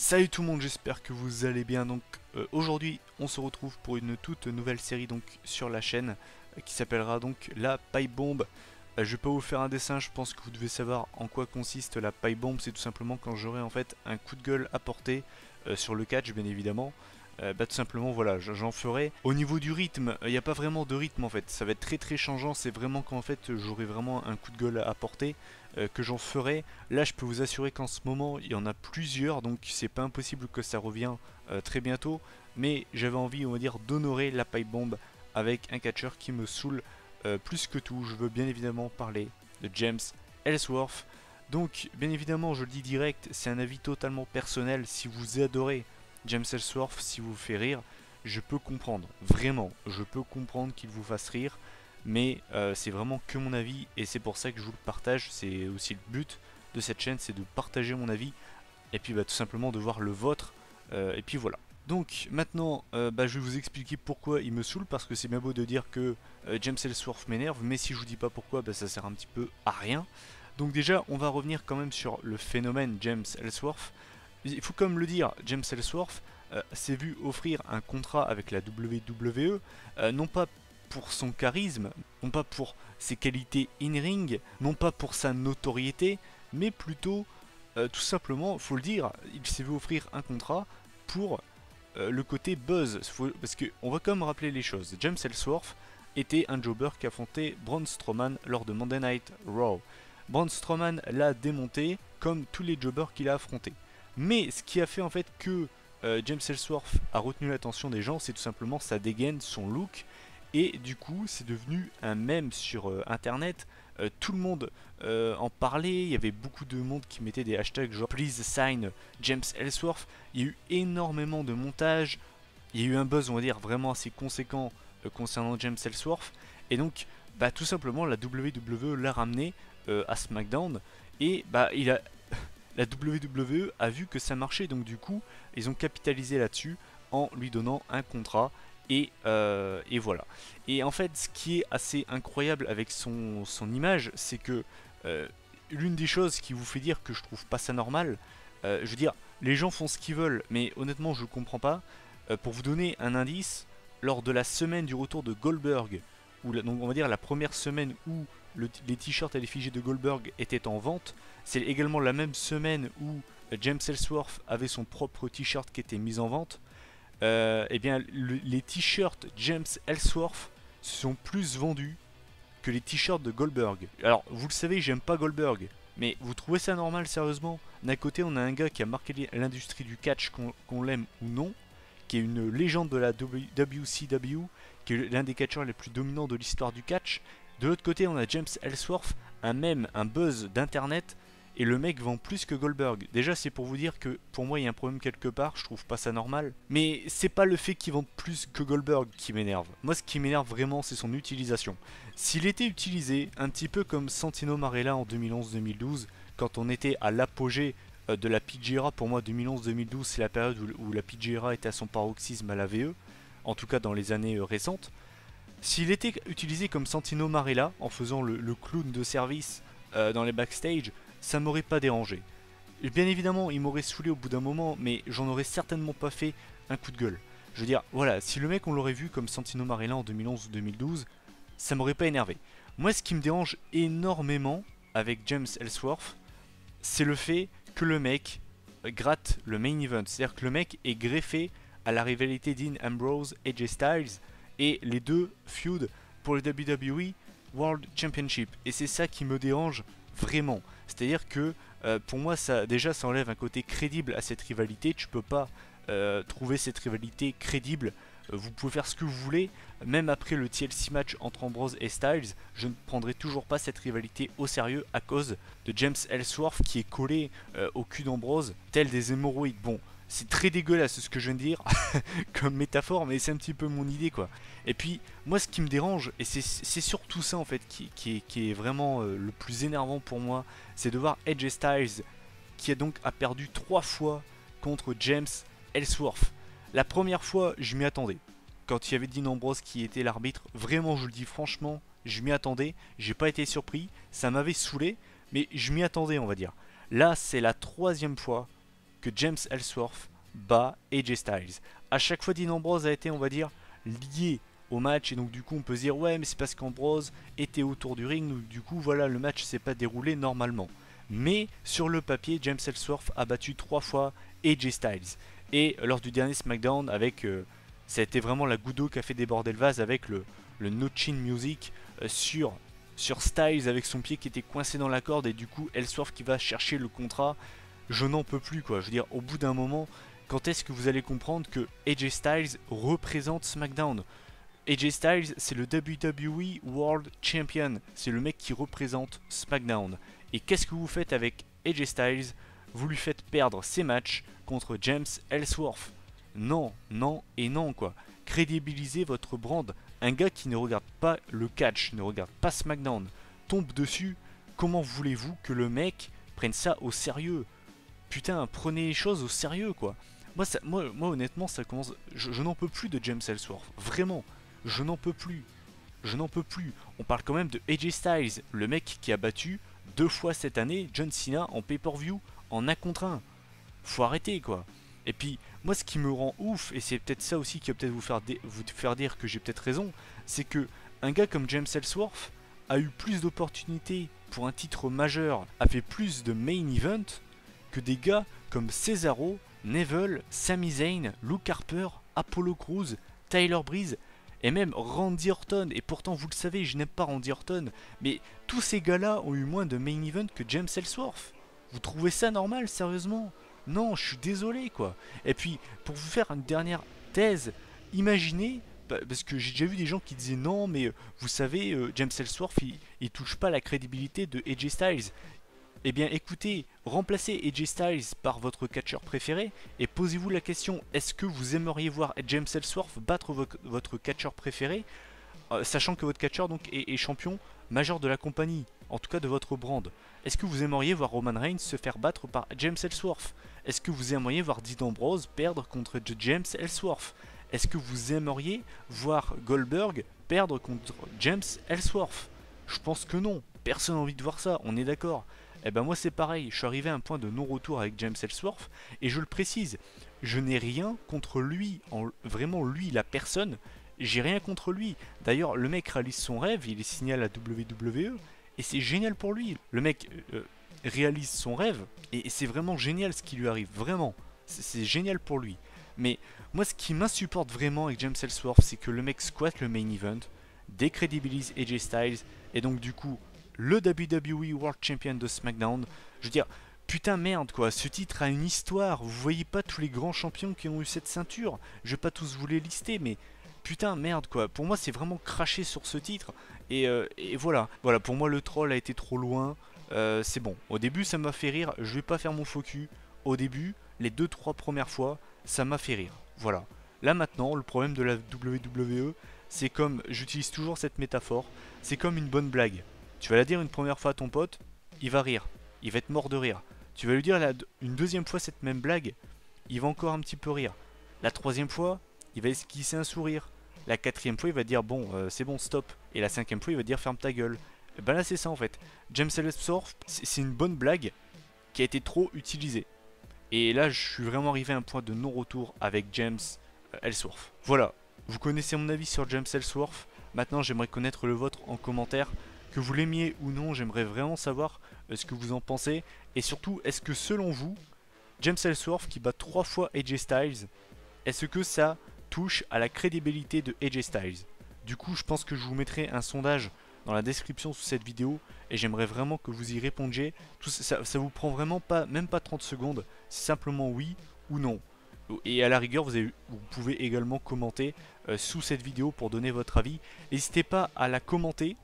Salut tout le monde, j'espère que vous allez bien. Donc aujourd'hui, on se retrouve pour une toute nouvelle série donc sur la chaîne qui s'appellera donc la pipe bomb. Je vais pas vous faire un dessin, je pense que vous devez savoir en quoi consiste la pipe bomb. C'est tout simplement quand j'aurai en fait un coup de gueule à porter sur le catch, bien évidemment. Tout simplement voilà, j'en ferai. Au niveau du rythme, il n'y a pas vraiment de rythme en fait, ça va être très changeant, c'est vraiment quand en fait j'aurai vraiment un coup de gueule à porter que j'en ferai. Là je peux vous assurer qu'en ce moment il y en a plusieurs, donc c'est pas impossible que ça revienne très bientôt, mais j'avais envie on va dire d'honorer la pipe bomb avec un catcheur qui me saoule plus que tout. Je veux bien évidemment parler de James Ellsworth. Donc bien évidemment je le dis direct, c'est un avis totalement personnel. Si vous adorez James Ellsworth, si vous fait rire, je peux comprendre, vraiment, je peux comprendre qu'il vous fasse rire, mais c'est vraiment que mon avis et c'est pour ça que je vous le partage. C'est aussi le but de cette chaîne, c'est de partager mon avis et puis tout simplement de voir le vôtre, et puis voilà. Donc maintenant, je vais vous expliquer pourquoi il me saoule, parce que c'est bien beau de dire que James Ellsworth m'énerve, mais si je vous dis pas pourquoi, ça sert un petit peu à rien. Donc déjà, on va revenir quand même sur le phénomène James Ellsworth. Il faut comme le dire, James Ellsworth s'est vu offrir un contrat avec la WWE, non pas pour son charisme, non pas pour ses qualités in-ring, non pas pour sa notoriété, mais plutôt, tout simplement, faut le dire, il s'est vu offrir un contrat pour le côté buzz. Parce qu'on va quand même rappeler les choses. James Ellsworth était un jobber qui affrontait Braun Strowman lors de Monday Night Raw. Braun Strowman l'a démonté comme tous les jobbers qu'il a affrontés. Mais ce qui a fait en fait que James Ellsworth a retenu l'attention des gens, c'est tout simplement sa dégaine, son look. Et du coup, c'est devenu un mème sur internet. Tout le monde en parlait. Il y avait beaucoup de monde qui mettait des hashtags genre Please sign James Ellsworth. Il y a eu énormément de montages. Il y a eu un buzz, on va dire, vraiment assez conséquent concernant James Ellsworth. Et donc, tout simplement, la WWE l'a ramené à SmackDown. Et la WWE a vu que ça marchait, donc du coup, ils ont capitalisé là-dessus en lui donnant un contrat. Et voilà. Et en fait, ce qui est assez incroyable avec son image, c'est que l'une des choses qui vous fait dire que je trouve pas ça normal, je veux dire, les gens font ce qu'ils veulent, mais honnêtement, je comprends pas. Pour vous donner un indice, lors de la semaine du retour de Goldberg, donc on va dire la première semaine où les t-shirts à l'effigie de Goldberg étaient en vente, c'est également la même semaine où James Ellsworth avait son propre t-shirt qui était mis en vente. Eh bien, les t-shirts James Ellsworth sont plus vendus que les t-shirts de Goldberg. Alors, vous le savez, j'aime pas Goldberg, mais vous trouvez ça normal, sérieusement? D'un côté, on a un gars qui a marqué l'industrie du catch, qu'on l'aime ou non, qui est une légende de la WCW, qui est l'un des catcheurs les plus dominants de l'histoire du catch. De l'autre côté, on a James Ellsworth, un mème, un buzz d'internet, et le mec vend plus que Goldberg. Déjà, c'est pour vous dire que pour moi, il y a un problème quelque part, je trouve pas ça normal. Mais c'est pas le fait qu'il vende plus que Goldberg qui m'énerve. Moi, ce qui m'énerve vraiment, c'est son utilisation. S'il était utilisé un petit peu comme Santino Marella en 2011-2012, quand on était à l'apogée de la PG Era, pour moi 2011-2012 c'est la période où la PG Era était à son paroxysme à la VE, en tout cas dans les années récentes. S'il était utilisé comme Santino Marella, en faisant le clown de service dans les backstage, ça m'aurait pas dérangé. Et bien évidemment, il m'aurait saoulé au bout d'un moment, mais j'en aurais certainement pas fait un coup de gueule. Je veux dire, voilà, si le mec on l'aurait vu comme Santino Marella en 2011 ou 2012, ça m'aurait pas énervé. Moi, ce qui me dérange énormément avec James Ellsworth, c'est le fait que le mec gratte le main event. C'est-à-dire que le mec est greffé à la rivalité Dean Ambrose et AJ Styles, et les deux feud pour le WWE World Championship. Et c'est ça qui me dérange vraiment. C'est-à-dire que pour moi, ça enlève un côté crédible à cette rivalité. Tu peux pas trouver cette rivalité crédible. Vous pouvez faire ce que vous voulez, même après le TLC match entre Ambrose et Styles, je ne prendrai toujours pas cette rivalité au sérieux à cause de James Ellsworth qui est collé au cul d'Ambrose, tel des hémorroïdes. Bon, c'est très dégueulasse ce que je viens de dire comme métaphore, mais c'est un petit peu mon idée quoi. Et puis, moi ce qui me dérange, et c'est surtout ça en fait qui est vraiment le plus énervant pour moi, c'est de voir AJ Styles qui a perdu 3 fois contre James Ellsworth. La première fois, je m'y attendais. Quand il y avait Dean Ambrose qui était l'arbitre, vraiment, je le dis franchement, je m'y attendais. J'ai pas été surpris, ça m'avait saoulé, mais je m'y attendais, on va dire. Là, c'est la troisième fois que James Ellsworth bat AJ Styles. À chaque fois, Dean Ambrose a été, on va dire, lié au match, et donc du coup on peut se dire ouais mais c'est parce qu'Ambrose était autour du ring, donc du coup voilà, le match s'est pas déroulé normalement. Mais sur le papier, James Ellsworth a battu 3 fois AJ Styles. Et lors du dernier SmackDown, ça a été vraiment la goutte d'eau qui a fait déborder le vase avec le No Chin Music sur Styles avec son pied qui était coincé dans la corde, et du coup Ellsworth qui va chercher le contrat. Je n'en peux plus quoi, je veux dire, au bout d'un moment, quand est-ce que vous allez comprendre que AJ Styles représente SmackDown? AJ Styles, c'est le WWE World Champion, c'est le mec qui représente SmackDown. Et qu'est-ce que vous faites avec AJ Styles? Vous lui faites perdre ses matchs contre James Ellsworth. Non, non et non quoi. Crédibilisez votre brand. Un gars qui ne regarde pas le catch, ne regarde pas SmackDown, tombe dessus. Comment voulez-vous que le mec prenne ça au sérieux? Putain, prenez les choses au sérieux quoi. Moi honnêtement, ça commence. Je n'en peux plus de James Ellsworth. Vraiment. Je n'en peux plus. Je n'en peux plus. On parle quand même de AJ Styles, le mec qui a battu 2 fois cette année John Cena en pay-per-view en 1 contre 1. Faut arrêter quoi. Et puis, moi ce qui me rend ouf, et c'est peut-être ça aussi qui va peut-être vous faire dire que j'ai peut-être raison, c'est que un gars comme James Ellsworth a eu plus d'opportunités pour un titre majeur, a fait plus de main event que des gars comme Cesaro, Neville, Sami Zayn, Luke Harper, Apollo Crews, Tyler Breeze et même Randy Orton. Et pourtant vous le savez, je n'aime pas Randy Orton, mais tous ces gars-là ont eu moins de main event que James Ellsworth. Vous trouvez ça normal, sérieusement? Non, je suis désolé quoi. Et puis, pour vous faire une dernière thèse, imaginez, parce que j'ai déjà vu des gens qui disaient non, mais vous savez, James Ellsworth, il touche pas la crédibilité de AJ Styles. Eh bien écoutez, remplacez AJ Styles par votre catcheur préféré et posez-vous la question, est-ce que vous aimeriez voir James Ellsworth battre votre catcheur préféré, sachant que votre catcheur donc est champion majeur de la compagnie, en tout cas de votre brand? Est-ce que vous aimeriez voir Roman Reigns se faire battre par James Ellsworth? Est-ce que vous aimeriez voir Dean Ambrose perdre contre James Ellsworth? Est-ce que vous aimeriez voir Goldberg perdre contre James Ellsworth? Je pense que non, personne n'a envie de voir ça, on est d'accord. Eh ben moi c'est pareil, je suis arrivé à un point de non-retour avec James Ellsworth, et je le précise, je n'ai rien contre lui, vraiment lui la personne, j'ai rien contre lui. D'ailleurs le mec réalise son rêve, il est signé à la WWE, et c'est génial pour lui. Le mec réalise son rêve, et c'est vraiment génial ce qui lui arrive, vraiment, c'est génial pour lui. Mais moi ce qui m'insupporte vraiment avec James Ellsworth, c'est que le mec squatte le main event, décrédibilise AJ Styles, et donc du coup le WWE World Champion de SmackDown. Je veux dire, putain merde quoi, ce titre a une histoire. Vous voyez pas tous les grands champions qui ont eu cette ceinture. Je vais pas tous vous les lister, mais putain merde quoi. Pour moi c'est vraiment craché sur ce titre. Et voilà. Voilà, pour moi le troll a été trop loin. C'est bon. Au début ça m'a fait rire. Je vais pas faire mon faux cul. Au début, les 2-3 premières fois, ça m'a fait rire. Voilà. Là maintenant, le problème de la WWE, c'est comme, j'utilise toujours cette métaphore, c'est comme une bonne blague. Tu vas la dire une première fois à ton pote, il va rire, il va être mort de rire. Tu vas lui dire une deuxième fois cette même blague, il va encore un petit peu rire. La troisième fois, il va esquisser un sourire. La quatrième fois, il va dire bon, c'est bon, stop. Et la cinquième fois, il va dire ferme ta gueule. Et ben là, c'est ça en fait. James Ellsworth, c'est une bonne blague qui a été trop utilisée. Et là, je suis vraiment arrivé à un point de non-retour avec James Ellsworth. Voilà, vous connaissez mon avis sur James Ellsworth. Maintenant, j'aimerais connaître le vôtre en commentaire. Que vous l'aimiez ou non, j'aimerais vraiment savoir ce que vous en pensez. Et surtout, est-ce que selon vous, James Ellsworth qui bat 3 fois AJ Styles, est-ce que ça touche à la crédibilité de AJ Styles? Du coup, je pense que je vous mettrai un sondage dans la description sous cette vidéo et j'aimerais vraiment que vous y répondiez. Ça vous prend vraiment pas, même pas 30 secondes, c'est simplement oui ou non. Et à la rigueur, vous pouvez également commenter sous cette vidéo pour donner votre avis. N'hésitez pas à la commenter,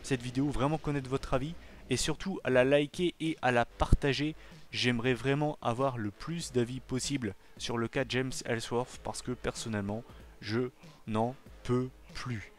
cette vidéo, vraiment connaître votre avis et surtout à la liker et à la partager. J'aimerais vraiment avoir le plus d'avis possible sur le cas James Ellsworth parce que personnellement, je n'en peux plus.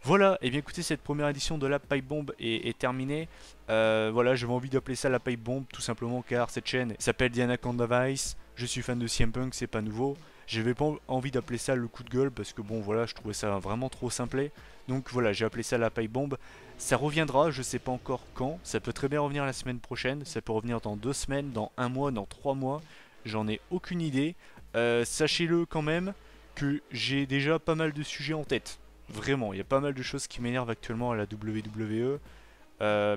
Voilà, et bien écoutez, cette première édition de la Pipe Bomb est terminée. Voilà, j'avais envie d'appeler ça la Pipe Bomb tout simplement car cette chaîne s'appelle Diana Vice. Je suis fan de CM Punk, c'est pas nouveau. J'avais pas envie d'appeler ça le coup de gueule parce que bon voilà, je trouvais ça vraiment trop simplet. Donc voilà, j'ai appelé ça la Pipe Bomb. Ça reviendra, je sais pas encore quand. Ça peut très bien revenir la semaine prochaine, ça peut revenir dans 2 semaines, dans 1 mois, dans 3 mois. j'en ai aucune idée. Sachez-le quand même que j'ai déjà pas mal de sujets en tête. Vraiment, il y a pas mal de choses qui m'énervent actuellement à la WWE.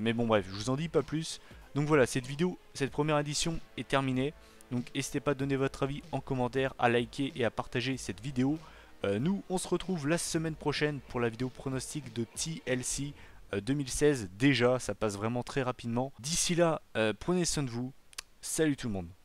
Mais bon bref, je vous en dis pas plus. Donc voilà, cette vidéo, cette première édition est terminée. Donc n'hésitez pas à donner votre avis en commentaire, à liker et à partager cette vidéo. Nous, on se retrouve la semaine prochaine pour la vidéo pronostic de TLC 2016. Déjà, ça passe vraiment très rapidement. D'ici là, prenez soin de vous. Salut tout le monde.